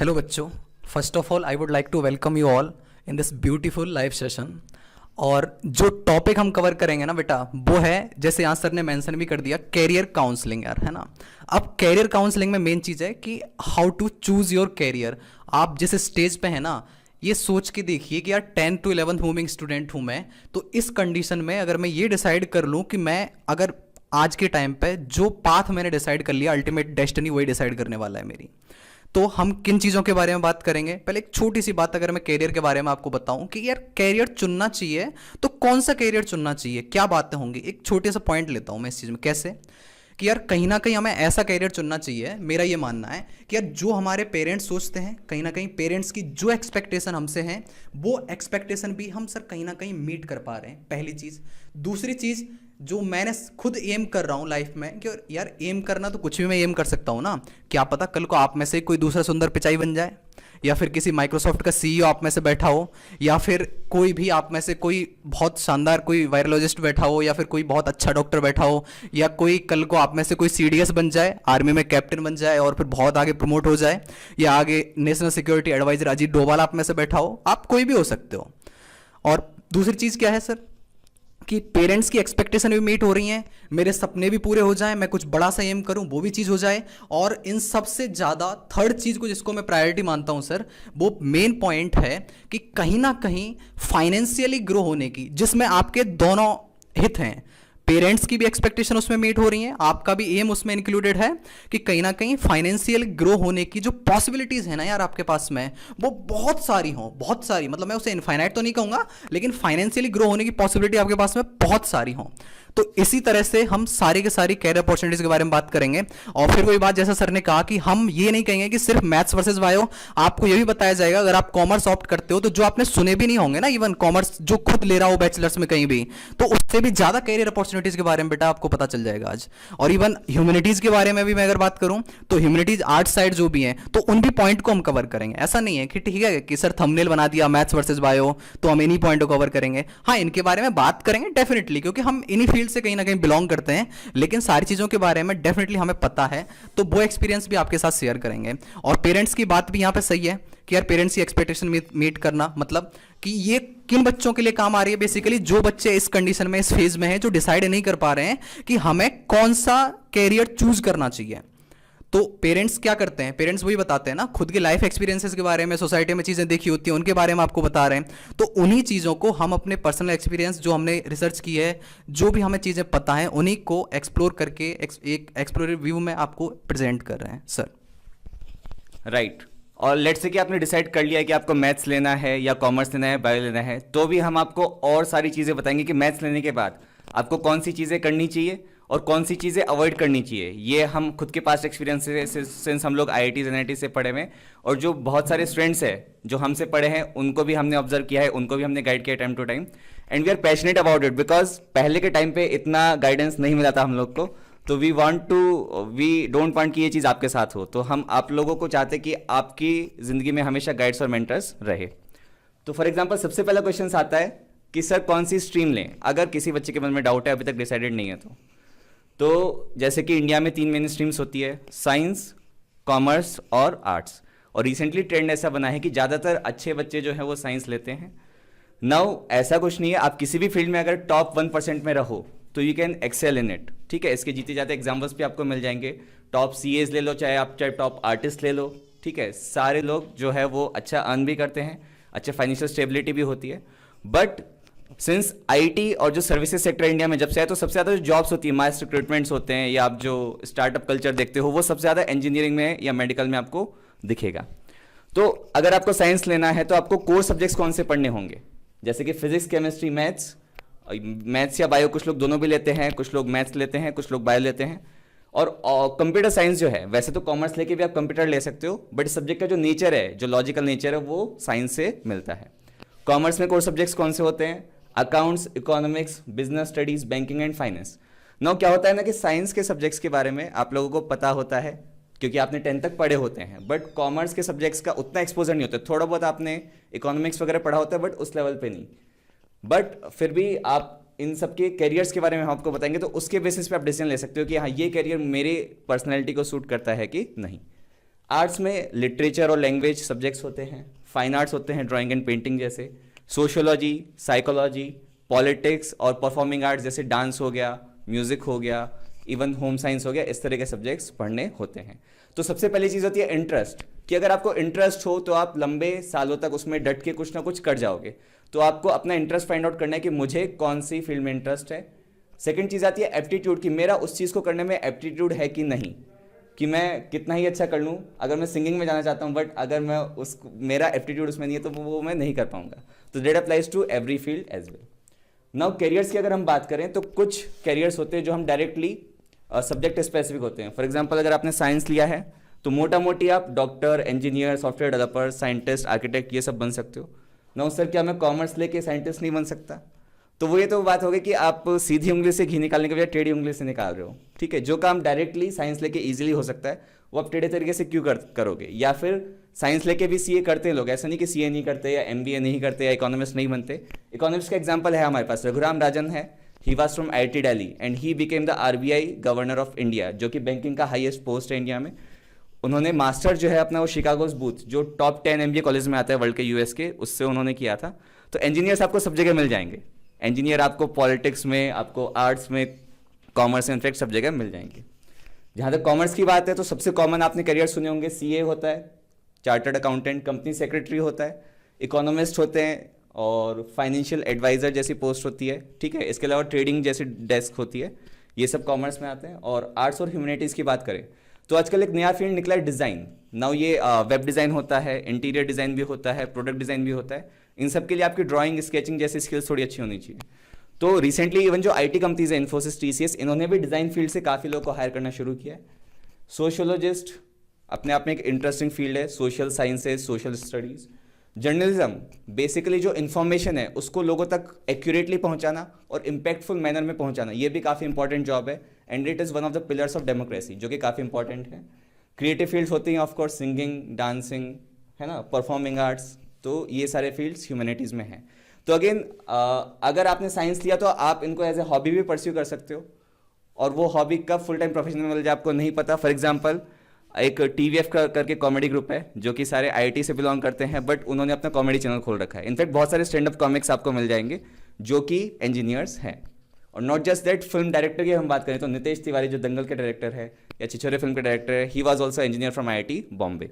Hello बच्चों, first of all I would like to welcome you all in this beautiful live session. और जो topic हम cover करेंगे ना बेटा, वो है जैसे यहाँ सर ने मेंशन भी कर दिया, कैरियर काउंसलिंग यार, है ना। अब कैरियर काउंसलिंग में मेन चीज़ है कि how to choose your career. आप जिस स्टेज पे है ना, ये सोच के देखिए कि यार 10 to 11 मूविंग स्टूडेंट हूँ मैं, तो इस कंडीशन में अगर मैं ये डिसाइड कर लूँ कि मैं अगर आज के टाइम पे जो पाथ मैंने डिसाइड कर लिया, अल्टीमेट डेस्टिनी वही डिसाइड करने वाला है मेरी। तो हम किन चीज़ों के बारे में बात करेंगे? पहले एक छोटी सी बात अगर मैं कैरियर के बारे में आपको बताऊं कि यार कैरियर चुनना चाहिए तो कौन सा कैरियर चुनना चाहिए, क्या बातें होंगी। एक छोटे सा पॉइंट लेता हूं मैं इस चीज़ में, कैसे कि यार कहीं ना कहीं हमें ऐसा कैरियर चुनना चाहिए। मेरा ये मानना है कि यार जो हमारे पेरेंट्स सोचते हैं, कहीं ना कहीं पेरेंट्स की जो एक्सपेक्टेशन हमसे है, वो एक्सपेक्टेशन भी हम सर कहीं ना कहीं मीट कर पा रहे हैं, पहली चीज़। दूसरी चीज़ जो मैंने खुद एम कर रहा हूँ लाइफ में कि यार एम करना तो कुछ भी मैं एम कर सकता हूँ ना, क्या पता कल को आप में से कोई दूसरा सुंदर पिचाई बन जाए, या फिर किसी माइक्रोसॉफ्ट का सीईओ आप में से बैठा हो, या फिर कोई भी आप में से कोई बहुत शानदार कोई वायरोलॉजिस्ट बैठा हो, या फिर कोई बहुत अच्छा डॉक्टर बैठा हो, या कोई कल को आप में से कोई सीडीएस बन जाए, आर्मी में कैप्टन बन जाए और फिर बहुत आगे प्रमोट हो जाए, या आगे national security adviser Ajit Doval आप में से बैठा हो। आप कोई भी हो सकते हो। और दूसरी चीज़ क्या है सर कि पेरेंट्स की एक्सपेक्टेशन भी मीट हो रही हैं, मेरे सपने भी पूरे हो जाएं, मैं कुछ बड़ा सा एम करूं वो भी चीज़ हो जाए। और इन सबसे ज़्यादा थर्ड चीज़ को जिसको मैं प्रायोरिटी मानता हूं सर, वो मेन पॉइंट है कि कहीं ना कहीं फाइनेंशियली ग्रो होने की, जिसमें आपके दोनों हित हैं। पेरेंट्स की भी एक्सपेक्टेशन उसमें मीट हो रही है, आपका भी एम उसमें इंक्लूडेड है कि कहीं ना कहीं फाइनेंशियल ग्रो होने की जो पॉसिबिलिटीज है ना यार आपके पास में, वो बहुत सारी हो, बहुत सारी, मतलब मैं उसे इनफाइनाइट तो नहीं कहूंगा, लेकिन फाइनेंशियली ग्रो होने की पॉसिबिलिटी आपके पास में बहुत सारी हो। तो इसी तरह से हम सारी के सारी कैरियर अपॉर्चुनिटीज के बारे में बात करेंगे। और फिर वही बात जैसा सर ने कहा कि हम ये नहीं कहेंगे कि सिर्फ मैथ्स वर्सेस बायो, आपको ये भी बताया जाएगा अगर आप कॉमर्स ऑप्ट करते हो तो जो आपने सुने भी नहीं होंगे ना, इवन कॉमर्स जो खुद ले रहा हो बैचलर्स में कहीं भी, तो उससे भी ज्यादा कैरियर अपॉर्चुनिटीज के बारे में बेटा आपको पता चल जाएगा आज। और इवन ह्यूमैनिटीज के बारे में भी मैं अगर बात करूं तो ह्यूमैनिटीज आर्ट साइड जो भी है, तो उन भी पॉइंट को हम कवर करेंगे। ऐसा नहीं है कि ठीक है कि सर थंबनेल बना दिया मैथ्स वर्सेस बायो तो हम इन्हीं पॉइंट को कवर करेंगे। हाँ, इनके बारे में बात करेंगे डेफिनेटली, क्योंकि हम इन्हीं फील्ड से कहीं ना कहीं बिलोंग करते हैं, लेकिन सारी चीजों के बारे में डेफिनेटली हमें पता है, तो वो एक्सपीरियंस भी आपके साथ शेयर करेंगे। और पेरेंट्स की बात भी यहां पे सही है कि यार पेरेंट्स की एक्सपेक्टेशन मीट करना, मतलब कि ये किन बच्चों के लिए काम आ रही है। बेसिकली जो बच्चे इस कंडीशन में, इस फेज में हैं, जो डिसाइड नहीं कर पा रहे हैं कि हमें कौन सा कैरियर चूज करना चाहिए, तो पेरेंट्स क्या करते हैं, पेरेंट्स वही बताते हैं ना, खुद के लाइफ एक्सपीरियंसेस के बारे में, सोसाइटी में चीज़ें देखी होती हैं उनके बारे में आपको बता रहे हैं। तो उन्हीं चीज़ों को हम अपने पर्सनल एक्सपीरियंस जो हमने रिसर्च की है, जो भी हमें चीज़ें पता हैं, उन्हीं को एक्सप्लोर करके एक एक्सप्लोरेटिव व्यू में आपको प्रेजेंट कर रहे हैं सर। राइट। और लेट्स से कि आपने डिसाइड कर लिया है कि आपको मैथ्स लेना है या कॉमर्स लेना है, बायो लेना है, तो भी हम आपको और सारी चीज़ें बताएंगे कि मैथ्स लेने के बाद आपको कौन सी चीज़ें करनी चाहिए और कौन सी चीज़ें अवॉइड करनी चाहिए। ये हम खुद के पास एक्सपीरियंस से, सिंस हम लोग IITs NITs से पढ़े हुए, और जो बहुत सारे स्टूडेंट्स हैं जो हमसे पढ़े हैं उनको भी हमने ऑब्जर्व किया है, उनको भी हमने गाइड किया time to time, and we are passionate about it because पहले के टाइम पे इतना गाइडेंस नहीं मिला था हम लोग को। तो वी डोंट वांट कि ये चीज़ आपके साथ हो, तो हम आप लोगों को चाहते कि आपकी ज़िंदगी में हमेशा गाइड्स और मेंटर्स रहे। तो फॉर एग्जांपल सबसे पहला क्वेश्चन आता है कि सर कौन सी स्ट्रीम लें, अगर किसी बच्चे के मन में डाउट है, अभी तक डिसाइडेड नहीं है तो जैसे कि इंडिया में 3 मेन स्ट्रीम्स होती है, साइंस, कॉमर्स और आर्ट्स। और रिसेंटली ट्रेंड ऐसा बना है कि ज़्यादातर अच्छे बच्चे जो हैं वो साइंस लेते हैं। नाउ ऐसा कुछ नहीं है, आप किसी भी फील्ड में अगर टॉप 1% में रहो तो you can excel in it, ठीक है। इसके जीते जाते एग्जाम्पल्स भी आपको मिल जाएंगे। टॉप CAs ले लो, चाहे टॉप आर्टिस्ट ले लो, ठीक है। सारे लोग जो है वो अच्छा अर्न भी करते हैं, अच्छे फाइनेंशियल स्टेबिलिटी भी होती है। बट सिंस IT और जो सर्विसेज सेक्टर इंडिया में जब से है, तो सबसे ज़्यादा जो जॉब्स होती है, मास रिक्रूटमेंट्स होते हैं, या आप जो स्टार्टअप कल्चर देखते हो, वो सबसे ज़्यादा इंजीनियरिंग में या मेडिकल में आपको दिखेगा। तो अगर आपको साइंस लेना है तो आपको कोर सब्जेक्ट्स कौन से पढ़ने होंगे, जैसे कि फिजिक्स, केमिस्ट्री, मैथ्स या बायो, कुछ लोग दोनों भी लेते हैं, कुछ लोग मैथ्स लेते हैं, कुछ लोग बायो लेते हैं। और कंप्यूटर साइंस जो है, वैसे तो कॉमर्स लेके भी आप कंप्यूटर ले सकते हो, बट इस सब्जेक्ट का जो नेचर है, जो लॉजिकल नेचर है, वो साइंस से मिलता है। कॉमर्स में कोर सब्जेक्ट्स कौन से होते हैं? Accounts, economics, business studies, banking and finance. Now क्या होता है ना कि साइंस के सब्जेक्ट्स के बारे में आप लोगों को पता होता है क्योंकि आपने 10th तक पढ़े होते हैं, बट कॉमर्स के सब्जेक्ट्स का उतना एक्सपोजर नहीं होता। थोड़ा बहुत आपने इकोनॉमिक्स वगैरह पढ़ा होता है, बट उस लेवल पे नहीं। बट फिर भी आप इन सब के कैरियर्स के बारे में हम आपको बताएंगे, तो उसके बेसिस पे आप डिसीजन ले सकते हो कि हाँ, ये कैरियर मेरे पर्सनैलिटी को सूट करता है कि नहीं। आर्ट्स में लिटरेचर और लैंग्वेज सब्जेक्ट्स होते हैं, फाइन आर्ट्स होते हैं ड्राइंग एंड पेंटिंग जैसे, सोशियोलॉजी, साइकोलॉजी, पॉलिटिक्स और परफॉर्मिंग आर्ट्स जैसे डांस हो गया, म्यूजिक हो गया, इवन होम साइंस हो गया, इस तरह के सब्जेक्ट्स पढ़ने होते हैं। तो सबसे पहली चीज़ होती है इंटरेस्ट, कि अगर आपको इंटरेस्ट हो तो आप लंबे सालों तक उसमें डट के कुछ ना कुछ कर जाओगे। तो आपको अपना इंटरेस्ट फाइंड आउट करना है कि मुझे कौन सी फील्ड में इंटरेस्ट है। सेकंड चीज़ आती है एप्टीट्यूड, कि मेरा उस चीज़ को करने में एप्टीट्यूड है कि नहीं, कि मैं कितना ही अच्छा कर लूँ, अगर मैं सिंगिंग में जाना चाहता हूँ बट अगर मैं मेरा एप्टीट्यूड उसमें नहीं है तो वो मैं नहीं कर पाऊंगा। तो that applies to every field as well. Now careers की अगर हम बात करें तो कुछ कैरियर्स होते हैं जो हम डायरेक्टली सब्जेक्ट स्पेसिफिक होते हैं। फॉर एग्जाम्पल अगर आपने साइंस लिया है तो मोटा मोटी आप doctor, engineer, software developer, scientist, architect ये सब बन सकते हो। ना सर क्या मैं कॉमर्स लेके साइंटिस्ट नहीं बन सकता? तो वो ये तो बात हो गई कि आप सीधी उंगली से घी निकालने के बजाय टेढ़ी उंगली से निकाल रहे हो, ठीक है। जो काम डायरेक्टली साइंस लेके इजीली हो सकता है वो आप टेढ़े तरीके से क्यों करोगे? या फिर साइंस लेके भी सीए करते हैं लोग, ऐसा नहीं कि सीए नहीं करते या एमबीए नहीं करते या इकोनॉमिस्ट नहीं बनते। इकोनॉमिस्ट का एग्जाम्पल है हमारे पास, रघुराम राजन है, he was from IIT Delhi and he became the RBI governor of India, जो कि बैंकिंग का हाईएस्ट पोस्ट है इंडिया में। उन्होंने मास्टर जो है अपना वो शिकागोज बूथ, जो टॉप 10 MBA कॉलेज में आता है वर्ल्ड के, US के, उससे उन्होंने किया था। तो इंजीनियर्स आपको सब जगह मिल जाएंगे, इंजीनियर आपको पॉलिटिक्स में, आपको आर्ट्स में, कॉमर्स में, इनफैक्ट सब जगह मिल जाएंगे। जहाँ तक कॉमर्स की बात है तो सबसे कॉमन आपने करियर सुने होंगे, CA होता है, चार्टर्ड अकाउंटेंट, कंपनी सेक्रेटरी होता है, इकोनॉमिस्ट होते हैं और फाइनेंशियल एडवाइजर जैसी पोस्ट होती है, ठीक है। इसके अलावा ट्रेडिंग जैसी डेस्क होती है, ये सब कॉमर्स में आते हैं। और आर्ट्स और ह्यूमैनिटीज़ की बात करें तो आजकल एक नया फील्ड निकला है डिज़ाइन। नाउ ये वेब डिज़ाइन होता है, इंटीरियर डिज़ाइन भी होता है, प्रोडक्ट डिज़ाइन भी होता है। इन सब के लिए आपकी ड्राइंग, स्केचिंग जैसी स्किल्स थोड़ी अच्छी होनी चाहिए। तो रिसेंटली इवन जो IT कंपनीज है, इन्फोसिस, TCS, इन्होंने भी डिज़ाइन फील्ड से काफ़ी लोगों को हायर करना शुरू किया है। सोशियोलॉजिस्ट अपने आप में एक इंटरेस्टिंग फील्ड है, social sciences, social studies. Journalism basically जो इन्फॉर्मेशन है उसको लोगों तक एक्यूरेटली पहुंचाना और इम्पैक्टफुल मैनर में पहुंचाना, ये भी काफ़ी इंपॉर्टेंट जॉब है and it is one of the pillars of democracy, जो कि काफ़ी इंपॉर्टेंट है। क्रिएटिव फील्ड्स होती हैं ऑफकोर्स, सिंगिंग, डांसिंग, है ना, परफॉर्मिंग आर्ट्स, तो ये सारे फील्ड्स ह्यूमैनिटीज़ में हैं। तो अगेन अगर आपने साइंस लिया तो आप इनको एज ए हॉबी भी परस्यू कर सकते हो, और वो हॉबी कब फुल टाइम प्रोफेशन में मिल जाए आपको नहीं पता। फॉर एग्जाम्पल एक TVF करके कॉमेडी ग्रुप है जो कि सारे IIT से बिलोंग करते हैं, बट उन्होंने अपना कॉमेडी चैनल खोल रखा है। इनफैक्ट बहुत सारे स्टैंड अप कॉमिक्स आपको मिल जाएंगे जो कि इंजीनियर्स हैं। और not just that, film director की हम बात करें तो नितेश तिवारी जो दंगल के डायरेक्टर है या छिछोरे फिल्म के डायरेक्टर है, he was also engineer from IIT Bombay.